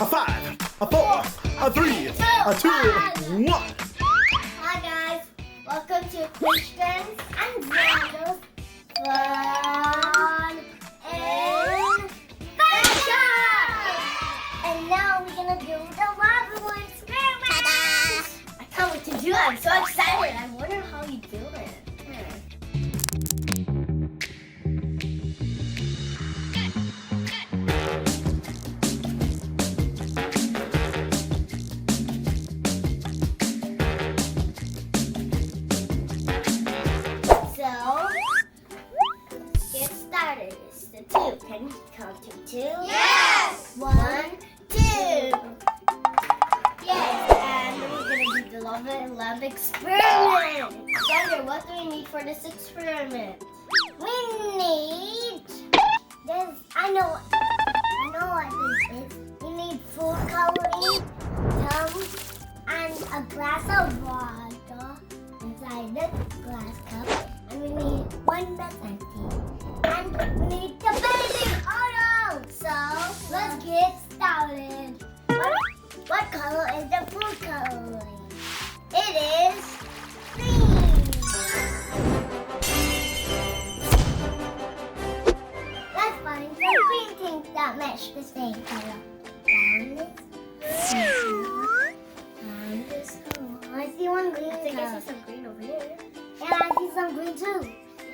a 5, a 4, a 3, a 2, 1. Hi guys, welcome to Christian and Xander's Fun and Fashion. And now we're gonna do the Lavalamp experiment. I can't wait to do it. I'm so excited. I wonder how you do it. Can you count to 2? Yes! 1, 2. Yes, and we're going to do the Lavalamp experiment. Xander, what do we need for this experiment? We need this. I know what this is. We need food coloring, and a glass of water inside the glass cup. And we need 1 empty. And we need the baby oil. So let's get started. What color is the food coloring? It is green. Let's find some green things that match the same color. Down this color. I see one green. I think I see some green over here. Yeah, I see some green too.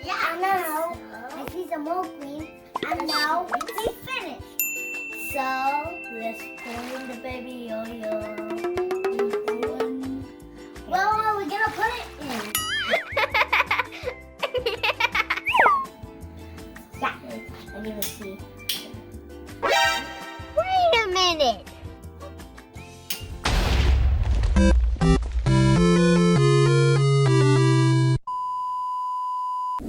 Yeah. And now I see some more green. And now we finished. So let's pour in the baby oil. Where are we gonna put it in? Yeah, I need to see. Wait a minute.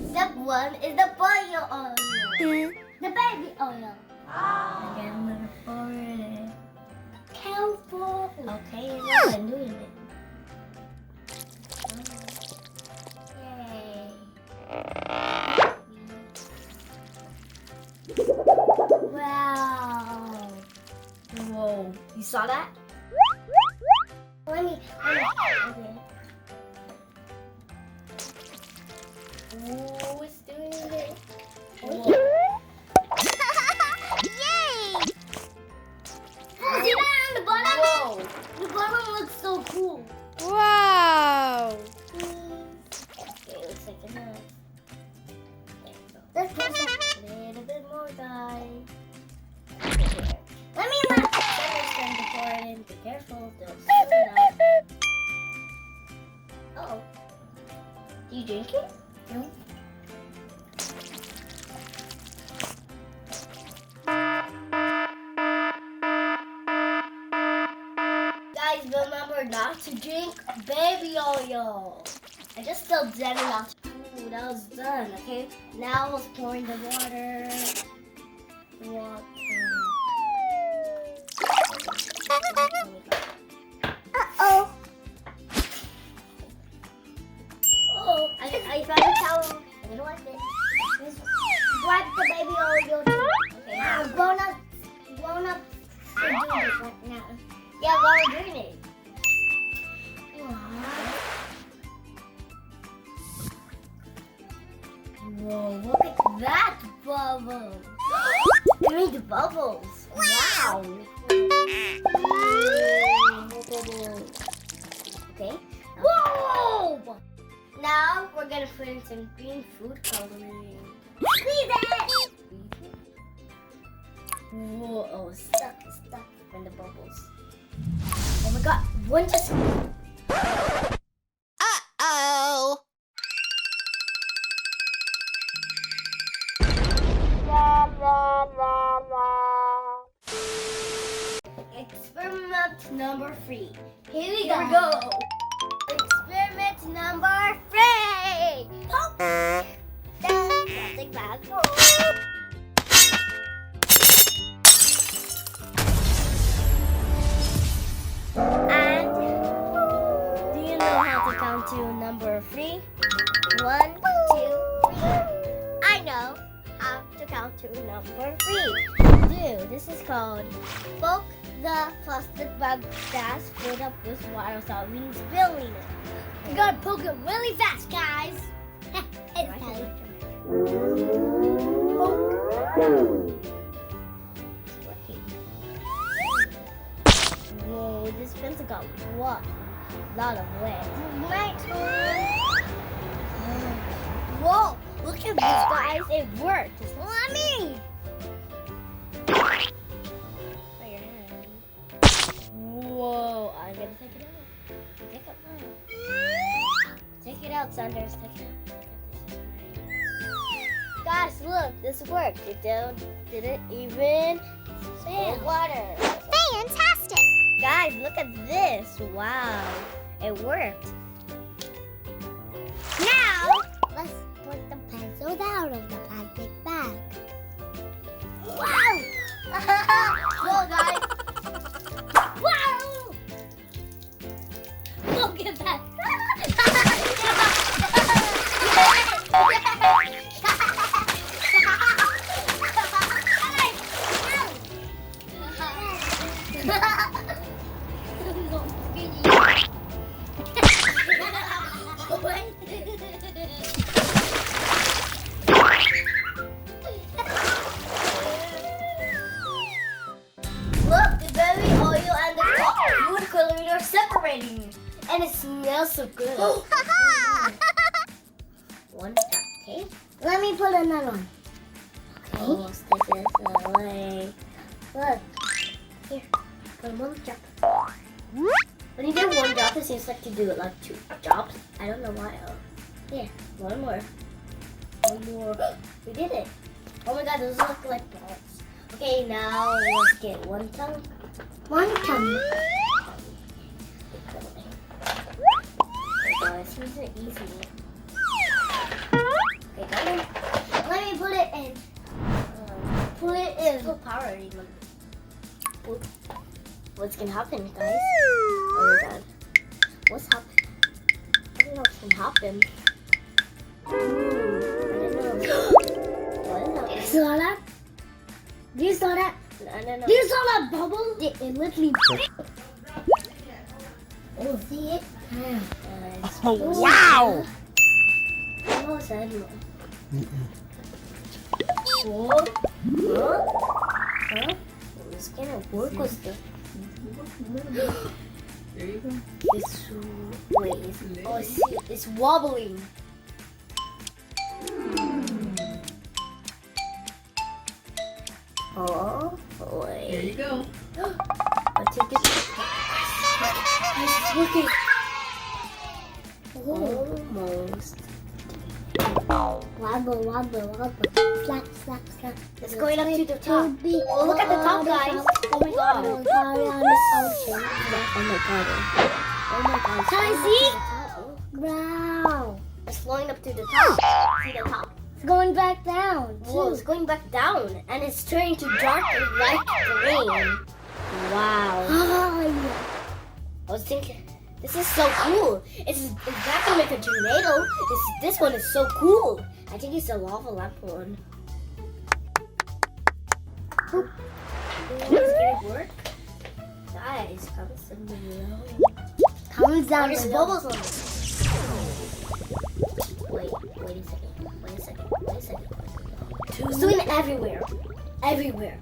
Step 1 is the boil oil. The baby oil. Again, I'm gonna pour it in. Careful. Okay, now I'm doing it. Yay. Wow. Whoa. You saw that? Let me. Okay. Ooh, it's doing it. Whoa. Yay! Oh, see that on the bottom? Whoa. The bottom looks so cool. Wow. Okay, looks like enough. Let's put a little bit more, guys. Let me let Xander's turn to pour it in. Be careful, don't spill it out. Uh-oh. Do you drink it? No. Guys, remember not to drink baby oil. I just spilled Xander's out. Ooh, that was done, okay? Now let's pour in the water. Uh-oh. Oh, I found a towel. I'm gonna wipe it. Just wipe the baby oil too. Okay, now grown up are doing this right now. Yeah, while we're doing it. Whoa, look at that bubble. I made the bubbles. Wow. Bubbles. Okay. Whoa! Now we're gonna put in some green food coloring. Squeeze it! Whoa, oh, stuck in the bubbles. Oh my god, one just... Uh-oh. Experiment number 3. Here we go. Experiment number 3. Poke. Plastic bag. And do you know how to count to number 3? 1, 2, 3. I know how to count to number 3. This is called poke the plastic bag that's filled up with water without even spilling it. You gotta poke it really fast, guys. It's heavy. Whoa, this pencil got what? A lot of wet. My turn. Whoa, look at this, guys. It worked. Just let me. Whoa, I'm gonna take it out. Take it out. Take it out, Xander. Take it out. Guys, look, this worked. It didn't even spill water. Fantastic! Guys, look at this. Wow, it worked. Now, let's put the pencils out of the plastic bag. Wow! Whoa, guys. Wow! Look at that. Look, the baby oil and the food coloring are separating, and it smells so good. One drop, okay? Let me put another one. Okay. Oh, stick this away. Look, here, put one drop. When you do one drop, it seems like you do it like 2 drops. I don't know why. Here, one more. One more. We did it. Oh my god, those look like balls. Okay, now let's get one tongue. One tongue. Oh, it seems so easy. Okay, go. Let me put it in. Put it in. Full power even. What's gonna happen, guys? Oh my god. What's happening? I don't know what's gonna happen. I don't know. What is happening? You saw that? You saw that? I don't know. You saw that bubble? It literally. Oh, see it? Oh, wow! Oh, sad. Whoa. Huh? It's gonna work with the. There you go. It's wait. Oh, see, it's wobbling. Oh, There boy. you go. I think it's working. Almost. Wobble, wobble, wobble. Slap, slap, slap. It's going up to the top. Be Oh, look at the top, guys. Oh my god. on the ocean. Oh my god. Oh my god. Can I see? see? Wow. It's flowing up to the top. See the top. It's going back down. Whoa, it's going back down. And it's turning to dark light green. Wow. Oh, yeah. I was thinking, this is so cool. It's exactly like a tornado. This one is so cool. I think it's a lava lamp one. Is it gonna work? Guys, comment some below. Comes down. There's below. bubbles on it. Wait a second. It's doing it everywhere. Everywhere.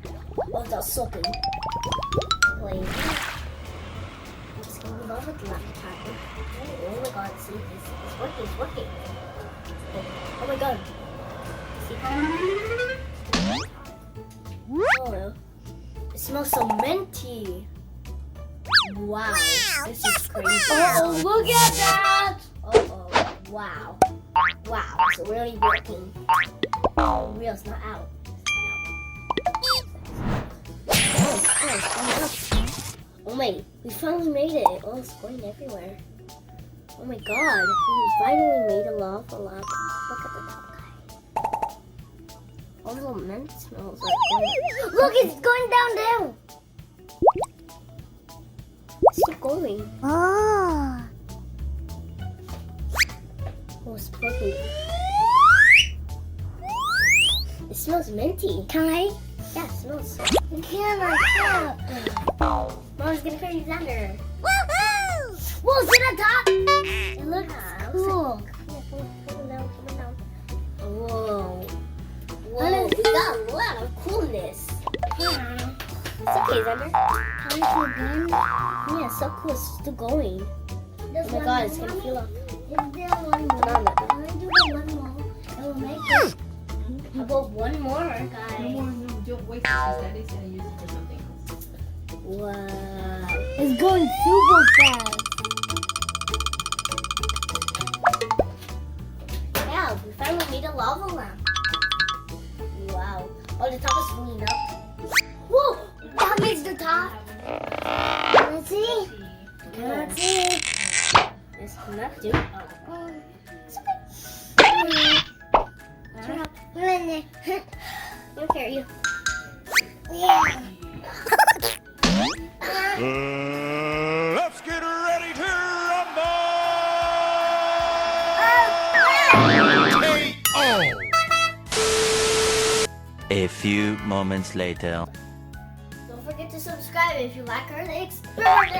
Oh, that's sopping. Wait. I'm just gonna move on with the left time. Oh my god, see, it's working. Oh my god. See? Oh, it smells so minty. Wow. This is crazy. Oh, look at that. Oh, wow. Wow, it's really working. Oh, real, it's not out. Oh my, we finally made it. Oh, it's going everywhere. Oh my god, we finally made a lava lamp. Look at the top, guys. All the little mint smells are going. Look, it's going down. It's still going. Oh. Oh, it's perfect. It smells minty. Can I? Yeah, it smells. Can I? gonna carry Xander. Woohoo! Whoa, sit on top! It looks cool. Come down. Whoa. Whoa, Honey, we got a lot of coolness. Yeah. It's okay, Xander. How is it done? Yeah, it's so cool. It's still going. There's Oh my one god, it's more. gonna feel up. Is there one more? No. I'm gonna do the one more. It will make it. How about one more, No guys? more, no, don't waste it because Daddy's gonna use it for something else. Wow. It's going super fast. Yeah, we finally made a lava lamp. Wow. Oh, the top is swinging up. Whoa! That makes the top. Let's see. Let's see. It's not do. Oh. It's okay. Turn up. I'll carry you. Yeah. Let's get ready to rumble! A few moments later. Don't forget to subscribe if you like our experiment.